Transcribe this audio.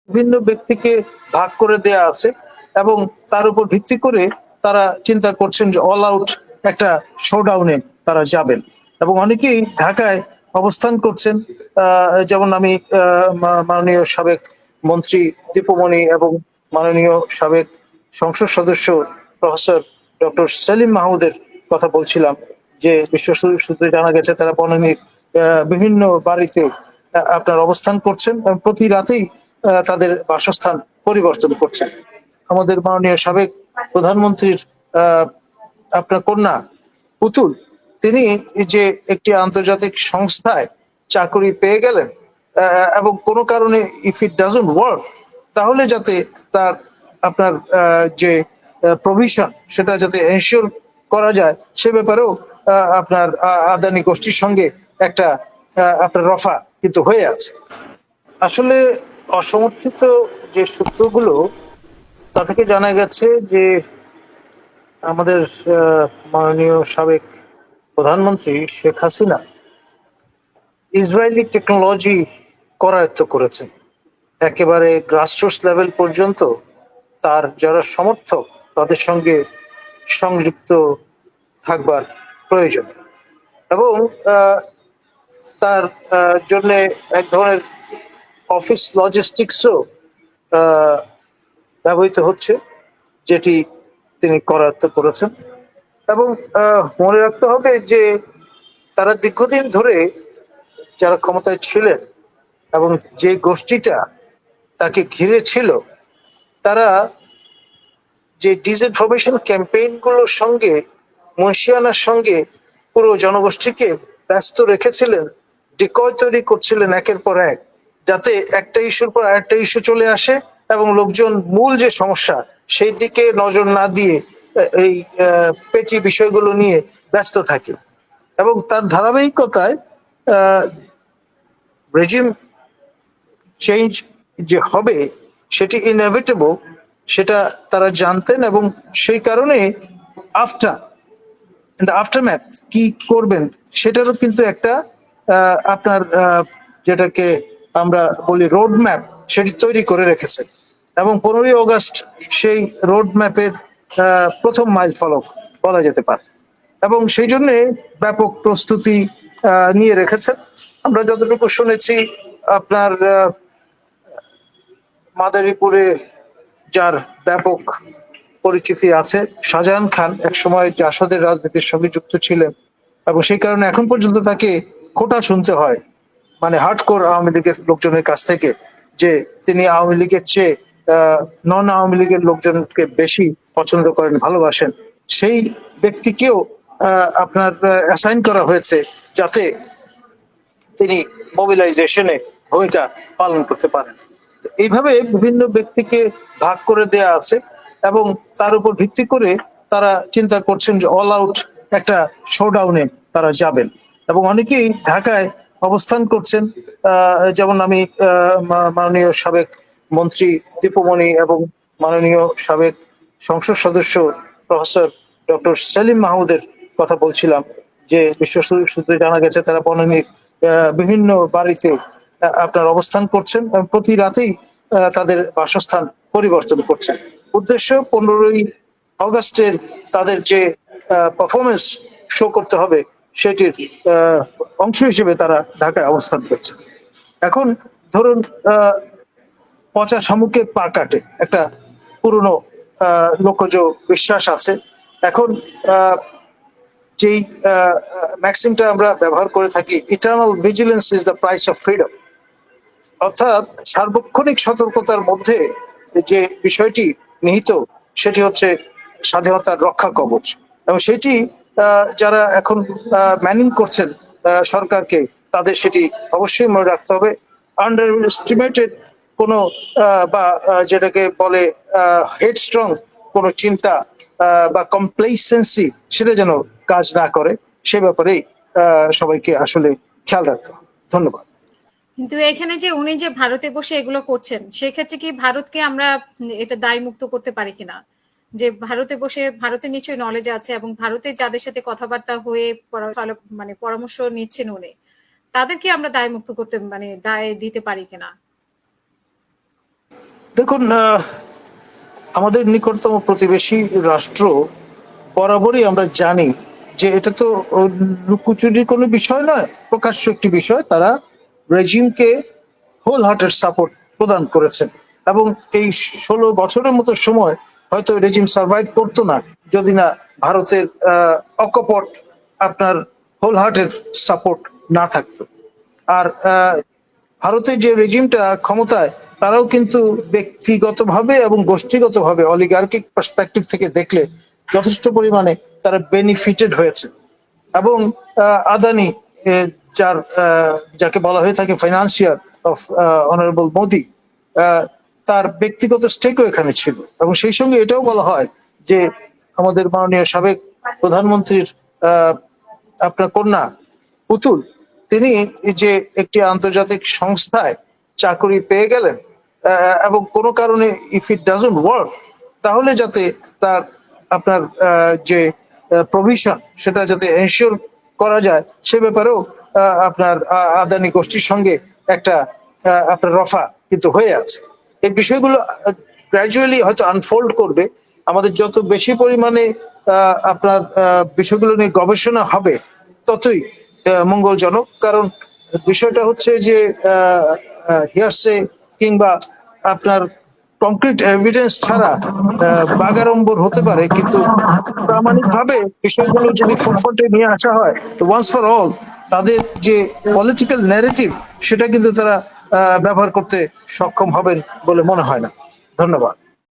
বিভিন্ন ব্যক্তিকে ভাগ করে দেয়া আছে এবং তার উপর ভিত্তি করে তারা চিন্তা করছেন যে অল আউট একটা শোডাউনে তারা যাবেন এবং অনেকেই ঢাকায় অবস্থান করছেন। যেমন আমি মাননীয় সাবেক মন্ত্রী দীপুমণি এবং মাননীয় সাবেক সংসদ সদস্য প্রফেসর ডক্টর সেলিম মাহমুদের কথা বলছিলাম যে বিশ্ব সূত্রে জানা গেছে তারা বনানীর বিভিন্ন বাড়িতে আপনার অবস্থান করছেন এবং প্রতি রাতেই তাদের বাসস্থান পরিবর্তন করছেন। আমাদের মাননীয় সাবেক প্রধানমন্ত্রীর আপনার কন্যা পুতুল তিনি যে একটি আন্তর্জাতিক সংস্থায় চাকরি পেয়ে গেলেন এবং কোনো কারণে ইফ ইট ডাজন্ট ওয়ার্ক তাহলে যাতে তার আপনার যে প্রভিশন সেটা যাতে এনশিওর করা যায় সে ব্যাপারেও আপনার আদানি গোষ্ঠীর সঙ্গে একটা আপনার রফা কিন্তু হয়ে আছে। আসলে অসমর্থিত যে সূত্রগুলো তা থেকে জানা গেছে যে আমাদের মাননীয় সাবেক প্রধানমন্ত্রী শেখ হাসিনা ইসরায়েলি টেকনোলজি করায়ত্ত করেছেন একেবারে গ্রাসরুটস লেভেল পর্যন্ত। তার যারা সমর্থক তাদের সঙ্গে সংযুক্ত থাকবার প্রয়োজন এবং তার জন্য এক ধরনের অফিস লজিস্টিক্সও ব্যবহৃত হচ্ছে যেটি তিনি করায়ত্ত করেছেন এবং মনে রাখতে হবে যে তারা দীর্ঘদিন ধরে যারা ক্ষমতায় ছিলেন এবং যে গোষ্ঠীটা তাকে ঘিরে ছিল তারা যে ডিসইনফরমেশন ক্যাম্পেইন গুলোর সঙ্গে মুন্সিয়ানার সঙ্গে পুরো জনগোষ্ঠীকে ব্যস্ত রেখেছিলেন, ডিকয় তৈরি করছিলেন একের পর এক, যাতে একটা ইস্যুর পর আরেকটা ইস্যু চলে আসে এবং লোকজন মূল যে সমস্যা সেই দিকে নজর না দিয়ে এই পেটি বিষয়গুলো নিয়ে ব্যস্ত থাকে এবং তার ধারাবাহিকতায় রেজিম চেঞ্জ যে হবে সেটি ইনএভিটেবল সেটা তারা জানতেন এবং সেই কারণে আফটারম্যাথ কি করবেন সেটারও কিন্তু একটা আপনার যেটাকে আমরা বলি রোড ম্যাপ সেটি তৈরি করে রেখেছে এবং 15ই অগস্ট সেই রোড ম্যাপের প্রথম মাইল ফলক বলা যেতে পারে এবং সেই জন্য ব্যাপক প্রস্তুতি নিয়ে রেখেছেন। আমরা যতটুকু শুনেছি আপনার মাদারীপুরে যার ব্যাপক পরিচিতি আছে, শাহজাহান খান একসময় জাসদের রাজনীতির সঙ্গে যুক্ত ছিলেন এবং সেই কারণে এখন পর্যন্ত তাকে খোঁটা শুনতে হয় মানে হার্ডকোর আওয়ামী লীগের লোকজনের কাছ থেকে যে তিনি আওয়ামী লীগের চেয়ে নন আওয়ামী লীগের লোকজনকে বেশি পছন্দ করেন, ভালোবাসেন। সেই ব্যক্তিকেও আপনার অ্যাসাইন করা হয়েছে যাতে তিনি মোবিলাইজেশনে ভূমিকা পালন করতে পারেন। এইভাবে বিভিন্ন ব্যক্তিকে ভাগ করে দেয়া আছে এবং তার উপর ভিত্তি করে তারা চিন্তা করছেন যে অল আউট একটা শোডাউনে তারা যাবেন এবং অনেকেই ঢাকায় অবস্থান করছেন। যেমন আমি মাননীয় সাবেক মন্ত্রী দীপুমণি এবং মাননীয় সাবেক সংসদ সদস্য প্রফেসর ডক্টর সেলিম মাহমুদের কথা বলছিলাম যে বিশ্ব সূত্রে জানা গেছে তারা বনানীর বিভিন্ন বাড়িতে আপনার অবস্থান করছেন এবং প্রতি রাতেই তাদের বাসস্থান পরিবর্তন করছেন। উদ্দেশ্য 15ই অগস্টের তাদের যে পারফরমেন্স শো করতে হবে সেটির অংশ হিসেবে তারা ঢাকায় অবস্থান করছে। এখন ধরুন পচা শামুকে পা কাটে একটা পুরনো লোকজ বিশ্বাস আছে। এখন যেই ম্যাক্সিমটা আমরা ব্যবহার করে থাকি, eternal vigilance is the price of freedom, অর্থাৎ সার্বক্ষণিক সতর্কতার মধ্যে যে বিষয়টি নিহিত সেটি হচ্ছে স্বাধীনতার রক্ষা কবচ এবং সেটি যারা এখন ম্যানিং করছেন সরকারকে তাদের সেটি অবশ্যই মনে রাখতে হবে। আন্ডার এস্টিমেটেড কোনো বা যেটাকে বলে হেডস্ট্রং কোনো চিন্তা বা কমপ্লেসেন্সি সেটা যেন কাজ না করে সে ব্যাপারেই সবাইকে আসলে খেয়াল রাখতে হবে। ধন্যবাদ। কিন্তু এখানে যে উনি যে ভারতে বসে এগুলো করছেন সেক্ষেত্রে কি ভারতকে আমরা এটা দায় মুক্ত করতে পারি কিনা? যে ভারতে বসে ভারতের নিশ্চয়ই নলেজ আছে এবং ভারতে যাদের সাথে কথাবার্তা হয়ে মানে পরামর্শ নিচ্ছেন উনি, তাদেরকে আমরা দায় মুক্ত করতে মানে দায় দিতে পারি কিনা? দেখুন, আমাদের নিকটতম প্রতিবেশী রাষ্ট্র বরাবরই আমরা জানি যে এটা তো লুকোচুরির কোনো বিষয় নয়, প্রকাশ্য একটি বিষয়। তারা রেজিমকে হোল হার্টেড সাপোর্ট প্রদান করেছেন এবং এই 16 বছরের মতো সময় হয়তো রেজিম সার্ভাইভ করতো না যদি না ভারতের অকপট আপনার হোল হার্টেড সাপোর্ট না থাকতো। আর ভারতের যে রেজিমটা ক্ষমতায়, তারাও কিন্তু ব্যক্তিগতভাবে এবং গোষ্ঠীগতভাবে অলিগার্কিক পার্সপেক্টিভ থেকে দেখলে যথেষ্ট পরিমাণে তারা বেনিফিটেড হয়েছে। এবং আদানি, যাকে বলা হয়ে থাকে ফাইন্যান্সিয়ার অফ অনারেবল মোদি, তার ব্যক্তিগত স্টেকও এখানে ছিল। এবং সেই সঙ্গে এটাও বলা হয় যে আমাদের মাননীয় সাবেক প্রধানমন্ত্রীর আপনার কন্যা পুতুল, তিনি যে একটি আন্তর্জাতিক সংস্থায় চাকরি পেয়ে গেলেন এবং কোনো কারণে ইফ ইট ডাজন্ট ওয়ার্ক, তাহলে যাতে তার আপনার যে প্রভিশন সেটা যাতে এনশিওর করা যায়, সে ব্যাপারেও আপনার আদানি গোষ্ঠীর সঙ্গে একটা আপনার রফা কিন্তু হয়ে আছে। এই বিষয়গুলো গ্র্যাজুয়ালি হয়তো আনফোল্ড করবে। আমাদের যত বেশি পরিমাণে আপনার বিষয়গুলো নিয়ে গবেষণা হবে, ততই মঙ্গলজনক। কারণ বিষয়টা হচ্ছে যে হিয়ারসে কিংবা আপনার কংক্রিট এভিডেন্স ছাড়া বাগাড়ম্বর হতে পারে, কিন্তু প্রামাণিকভাবে বিষয়গুলো যদি ফোরফ্রন্টে নিয়ে আসা হয়, ওয়ান্স ফর অল তাদের যে পলিটিক্যাল ন্যারেটিভ, সেটা কিন্তু তারা ব্যবহার করতে সক্ষম হবেন বলে মনে হয় না। ধন্যবাদ।